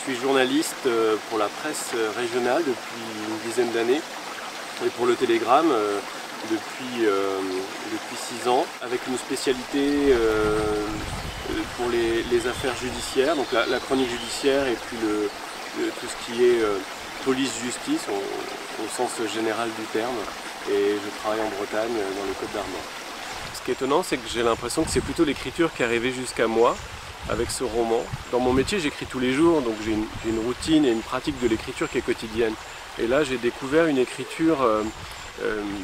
suis journaliste pour la presse régionale depuis une dizaine d'années et pour le Télégramme depuis 6 ans, avec une spécialité pour les affaires judiciaires, donc la chronique judiciaire et puis tout ce qui est police-justice au sens général du terme. Et je travaille en Bretagne dans le Côtes d'Armor. Ce qui est étonnant, c'est que j'ai l'impression que c'est plutôt l'écriture qui est arrivée jusqu'à moi avec ce roman. Dans mon métier, j'écris tous les jours, donc j'ai une routine et une pratique de l'écriture qui est quotidienne. Et là, j'ai découvert une écriture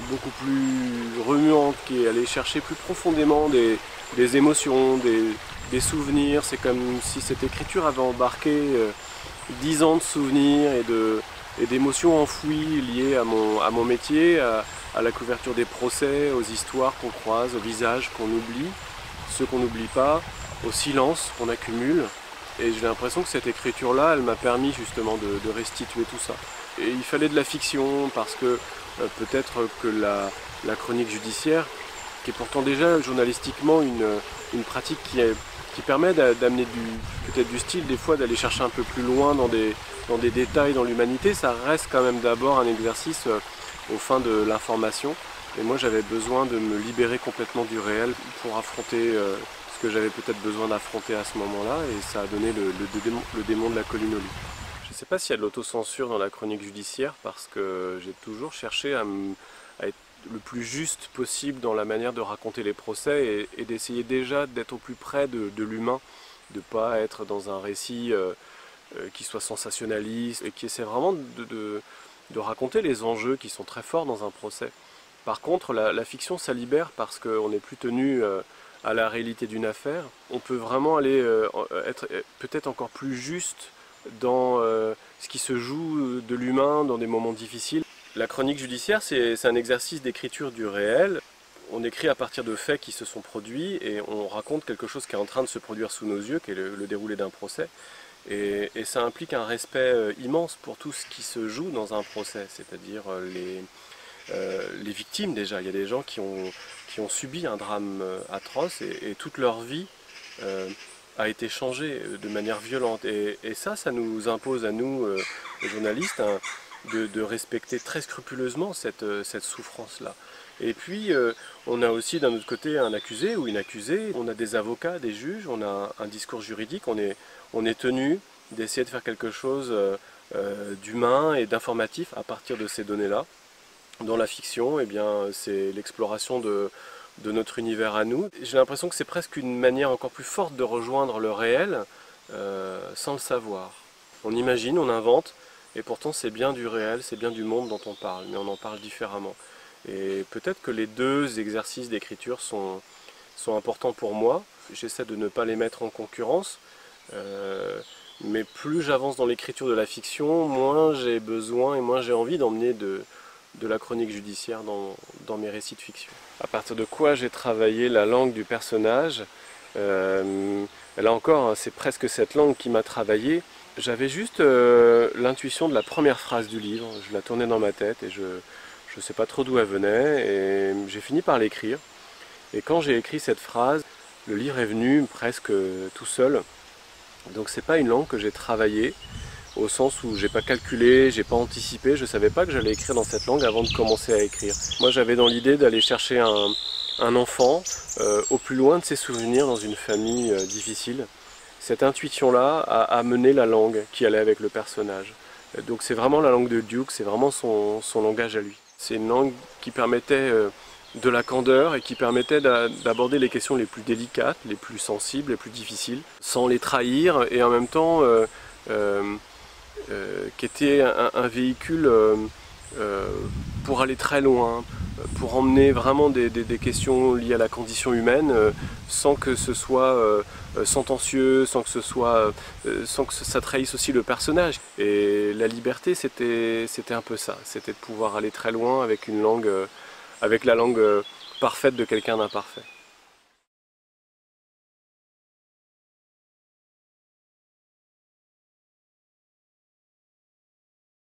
beaucoup plus remuante, qui est allée chercher plus profondément des émotions, des souvenirs. C'est comme si cette écriture avait embarqué 10 ans de souvenirs et d'émotions enfouies liées à mon métier, à la couverture des procès, aux histoires qu'on croise, aux visages qu'on oublie, ceux qu'on n'oublie pas, au silence qu'on accumule. Et j'ai l'impression que cette écriture-là, elle m'a permis justement de restituer tout ça. Et il fallait de la fiction parce que peut-être que la chronique judiciaire, qui est pourtant déjà journalistiquement une pratique qui permet d'amener peut-être du style, des fois d'aller chercher un peu plus loin dans des détails, dans l'humanité, ça reste quand même d'abord un exercice au fin de l'information. Et moi j'avais besoin de me libérer complètement du réel pour affronter ce que j'avais peut-être besoin d'affronter à ce moment-là, et ça a donné le démon de la colline au lit. Je ne sais pas s'il y a de l'autocensure dans la chronique judiciaire, parce que j'ai toujours cherché à être le plus juste possible dans la manière de raconter les procès et d'essayer déjà d'être au plus près de l'humain, de ne pas être dans un récit qui soit sensationnaliste et qui essaie vraiment de raconter les enjeux qui sont très forts dans un procès. Par contre, la fiction, ça libère parce qu'on n'est plus tenu à la réalité d'une affaire. On peut vraiment aller être peut-être encore plus juste dans ce qui se joue de l'humain dans des moments difficiles. La chronique judiciaire, c'est un exercice d'écriture du réel. On écrit à partir de faits qui se sont produits et on raconte quelque chose qui est en train de se produire sous nos yeux, qui est le déroulé d'un procès. Et ça implique un respect immense pour tout ce qui se joue dans un procès, c'est-à-dire les victimes déjà. Il y a des gens qui ont subi un drame atroce et toute leur vie a été changée de manière violente. Et ça nous impose à nous, les journalistes, de respecter très scrupuleusement cette souffrance-là. Et puis, on a aussi d'un autre côté un accusé ou une accusée, on a des avocats, des juges, on a un discours juridique, on est tenu d'essayer de faire quelque chose d'humain et d'informatif à partir de ces données-là. Dans la fiction, eh bien, c'est l'exploration de notre univers à nous. J'ai l'impression que c'est presque une manière encore plus forte de rejoindre le réel sans le savoir. On imagine, on invente, et pourtant c'est bien du réel, c'est bien du monde dont on parle, mais on en parle différemment. Et peut-être que les deux exercices d'écriture sont importants pour moi. J'essaie de ne pas les mettre en concurrence, mais plus j'avance dans l'écriture de la fiction, moins j'ai besoin et moins j'ai envie d'emmener de la chronique judiciaire dans mes récits de fiction. À partir de quoi j'ai travaillé la langue du personnage, là encore, hein, c'est presque cette langue qui m'a travaillé. J'avais juste l'intuition de la première phrase du livre, je la tournais dans ma tête et je ne sais pas trop d'où elle venait, et j'ai fini par l'écrire. Et quand j'ai écrit cette phrase, le livre est venu presque tout seul. Donc c'est pas une langue que j'ai travaillée, au sens où j'ai pas calculé, j'ai pas anticipé, je savais pas que j'allais écrire dans cette langue avant de commencer à écrire. Moi j'avais dans l'idée d'aller chercher un enfant au plus loin de ses souvenirs dans une famille difficile. Cette intuition-là a amené la langue qui allait avec le personnage. Donc c'est vraiment la langue de Duke, c'est vraiment son langage à lui. C'est une langue qui permettait de la candeur et qui permettait d'aborder les questions les plus délicates, les plus sensibles, les plus difficiles, sans les trahir, et en même temps qui était un véhicule pour aller très loin, pour emmener vraiment des questions liées à la condition humaine sans que ce soit sentencieux, sans que ça trahisse aussi le personnage. Et la liberté, c'était un peu ça, c'était de pouvoir aller très loin avec une langue, avec la langue parfaite de quelqu'un d'imparfait.